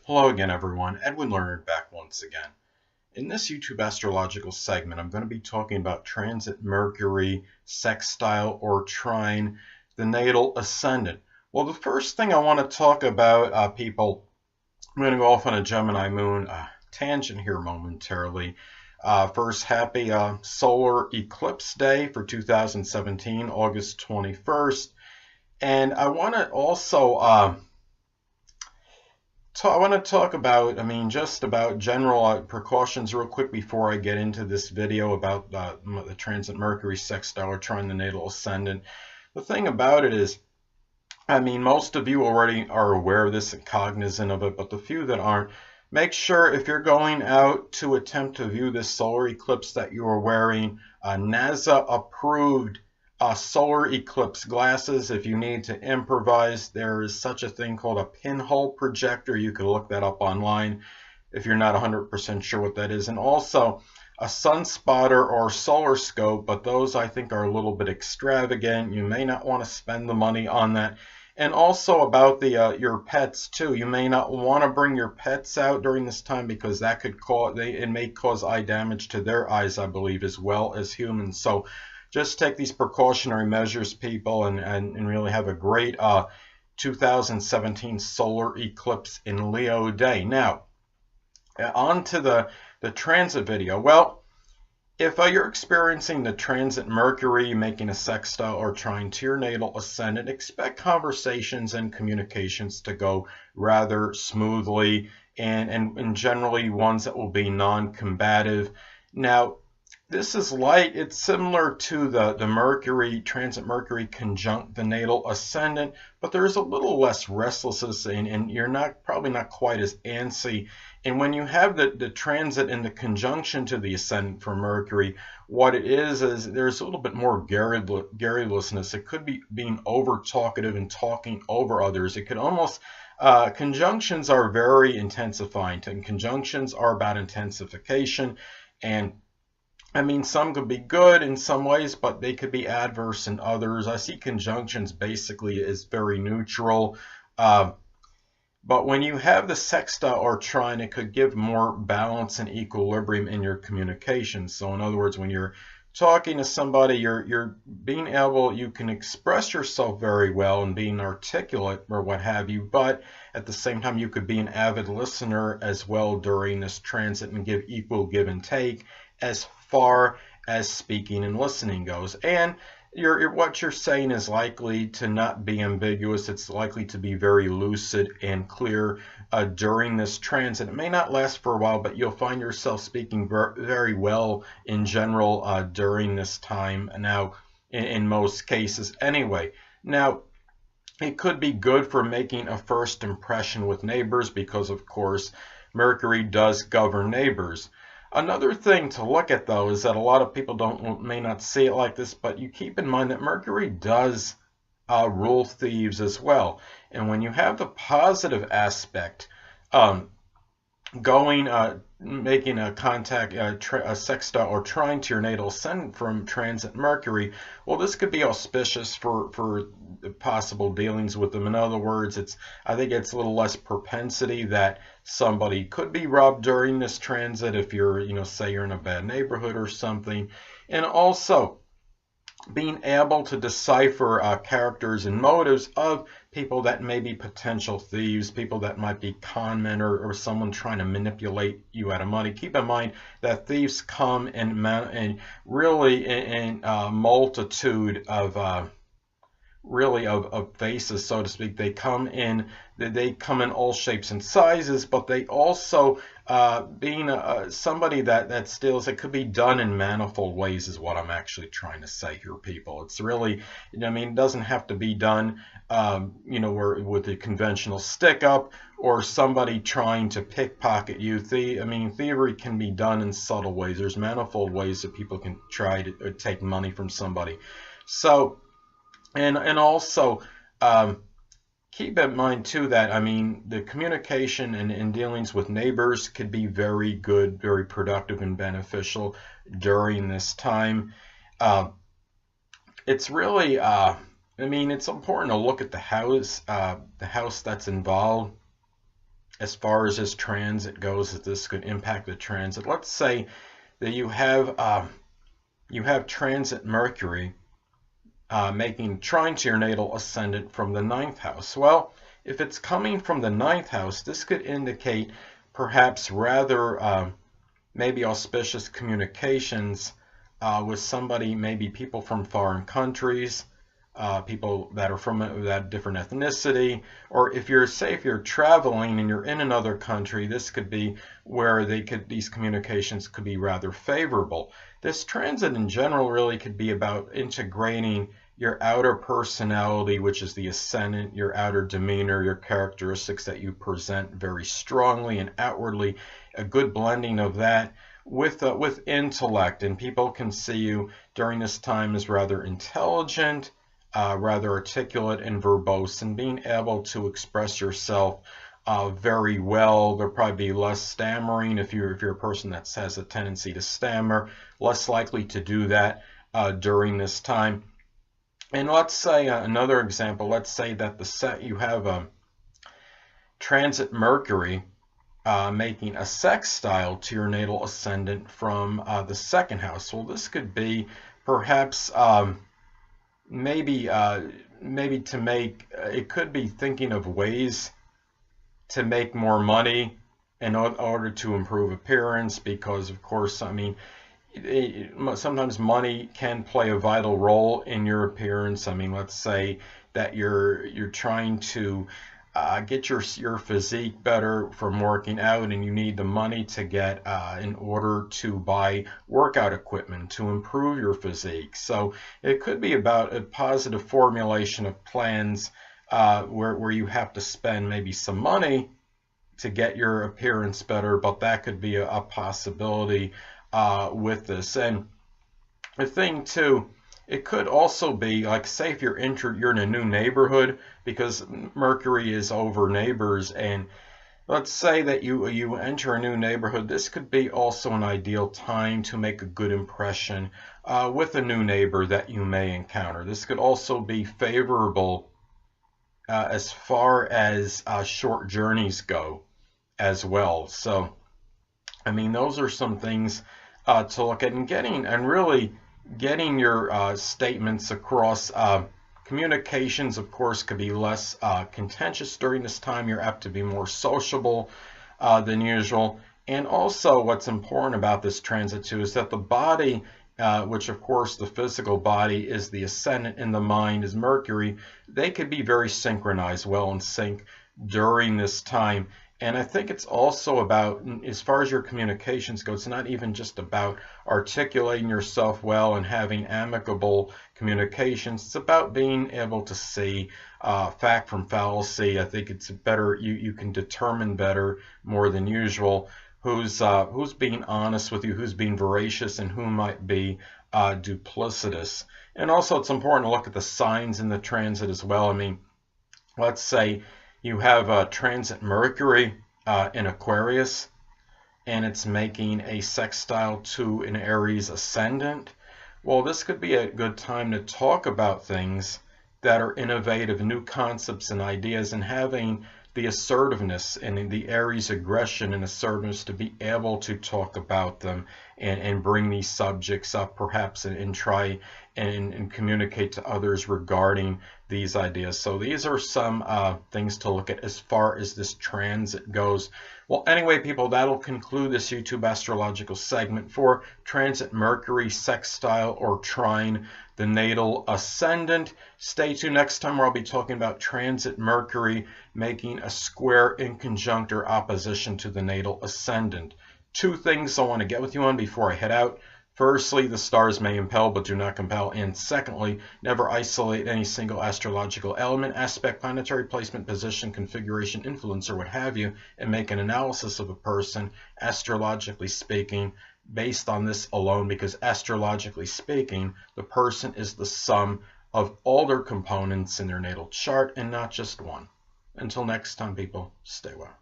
Hello again, everyone. Edwin Learnard back once again. In this YouTube astrological segment, I'm going to be talking about transit Mercury Sextile or Trine, the natal ascendant. Well, the first thing I want to talk about, people, I'm going to go off on a Gemini moon tangent here momentarily. First, happy solar eclipse day for 2017, August 21st. And I want to also I want to talk about, just about general precautions real quick before I get into this video about the transit Mercury Sextile or Trine the Natal Ascendant. The thing about it is, most of you already are aware of this and cognizant of it, but the few that aren't, make sure if you're going out to attempt to view this solar eclipse that you are wearing NASA-approved solar eclipse glasses. If you need to improvise, there is such a thing called a pinhole projector. You can look that up online if you're not 100% sure what that is. And also a sun spotter or solar scope, but those I think are a little bit extravagant. You may not want to spend the money on that. And also about the your pets too. You may not want to bring your pets out during this time because that could cause it may cause eye damage to their eyes, I believe, as well as humans. So just take these precautionary measures, people, and really have a great 2017 solar eclipse in Leo day. Now, on to the transit video. Well, if you're experiencing the transit Mercury making a sextile or trine to your natal ascendant, expect conversations and communications to go rather smoothly and generally ones that will be non-combative. Now, this is light. It's similar to the Mercury, transit Mercury conjunct the natal ascendant, but there's a little less restlessness and you're probably not quite as antsy. And when you have the transit and the conjunction to the ascendant for Mercury, what it is there's a little bit more garrulousness. It could be being over talkative and talking over others. It could almost, conjunctions are very intensifying, and conjunctions are about intensification. And some could be good in some ways, but they could be adverse in others. I see conjunctions basically as very neutral. But when you have the sextile or trine, it could give more balance and equilibrium in your communication. So in other words, when you're talking to somebody, you're being able, you can express yourself very well and being articulate or what have you, but at the same time, you could be an avid listener as well during this transit and give equal give and take as far as speaking and listening goes. And what you're saying is likely to not be ambiguous. It's likely to be very lucid and clear during this transit. It may not last for a while, but you'll find yourself speaking very well in general during this time now, in most cases anyway. Now, it could be good for making a first impression with neighbors because, of course, Mercury does govern neighbors. Another thing to look at, though, is that a lot of people may not see it like this, but you keep in mind that Mercury does rule thieves as well. And when you have the positive aspect, making a contact, a sextile or trine to your natal ascendant from transit Mercury, well, this could be auspicious for possible dealings with them. In other words, I think it's a little less propensity that somebody could be robbed during this transit if you're, say you're in a bad neighborhood or something. And also, being able to decipher characters and motives of people that may be potential thieves, people that might be con men or someone trying to manipulate you out of money. Keep in mind that thieves come in really in a multitude of of faces, so to speak. They come in all shapes and sizes, but they also being somebody that steals, it could be done in manifold ways is what I'm actually trying to say here, people. It's really, it doesn't have to be done with a conventional stick up or somebody trying to pickpocket you. Thievery can be done in subtle ways. There's manifold ways that people can try to take money from somebody. So and also keep in mind too that the communication and dealings with neighbors could be very good, very productive and beneficial during this time. It's really it's important to look at the house that's involved. as far as this transit goes, that this could impact the transit. Let's say that you have transit Mercury making trine to your natal ascendant from the 9th house. Well, if it's coming from the 9th house, this could indicate perhaps rather maybe auspicious communications with somebody, maybe people from foreign countries, people that are from that different ethnicity, or if you're traveling and you're in another country, this could be where these communications could be rather favorable. This transit in general really could be about integrating your outer personality, which is the ascendant, your outer demeanor, your characteristics that you present very strongly and outwardly, a good blending of that with intellect. And people can see you during this time as rather intelligent, rather articulate and verbose, and being able to express yourself very well. There'll probably be less stammering if you're a person that has a tendency to stammer, less likely to do that during this time. And let's say another example, let's say that you have a transit Mercury making a sextile to your natal ascendant from the 2nd house. Well, this could be perhaps maybe to make, it could be thinking of ways to make more money in order to improve appearance, because of course, I mean, sometimes money can play a vital role in your appearance. I mean, let's say that you're trying to get your physique better from working out, and you need the money to get in order to buy workout equipment to improve your physique. So it could be about a positive formulation of plans where you have to spend maybe some money to get your appearance better, but that could be a possibility with this. And the thing too, it could also be like, say if you're in a new neighborhood, because Mercury is over neighbors, and let's say that you enter a new neighborhood, this could be also an ideal time to make a good impression with a new neighbor that you may encounter. This could also be favorable as far as short journeys go as well. So I mean, those are some things to look at, and really getting your statements across. Communications, of course, could be less contentious during this time. You're apt to be more sociable than usual. And also, what's important about this transit too is that the body, which of course the physical body is the ascendant, and the mind is Mercury, they could be very synchronized, well in sync during this time. And I think it's also about, as far as your communications go, it's not even just about articulating yourself well and having amicable communications. It's about being able to see fact from fallacy. I think it's better, you can determine better, more than usual, who's being honest with you, who's being veracious, and who might be duplicitous. And also it's important to look at the signs in the transit as well. I mean, let's say you have a transit Mercury in Aquarius, and it's making a sextile to an Aries ascendant. Well, this could be a good time to talk about things that are innovative, new concepts and ideas, and having the assertiveness and the Aries aggression and assertiveness to be able to talk about them and bring these subjects up, perhaps, and try and communicate to others regarding these ideas. So these are some things to look at as far as this transit goes. Well, anyway, people, that'll conclude this YouTube astrological segment for transit Mercury sextile or trine the natal ascendant. Stay tuned next time, where I'll be talking about transit Mercury making a square in conjunct or opposition to the natal ascendant. Two things I want to get with you on before I head out. Firstly, the stars may impel but do not compel. And secondly, never isolate any single astrological element, aspect, planetary placement, position, configuration, influence, or what have you, and make an analysis of a person, astrologically speaking, based on this alone, because astrologically speaking, the person is the sum of all their components in their natal chart and not just one. Until next time, people, stay well.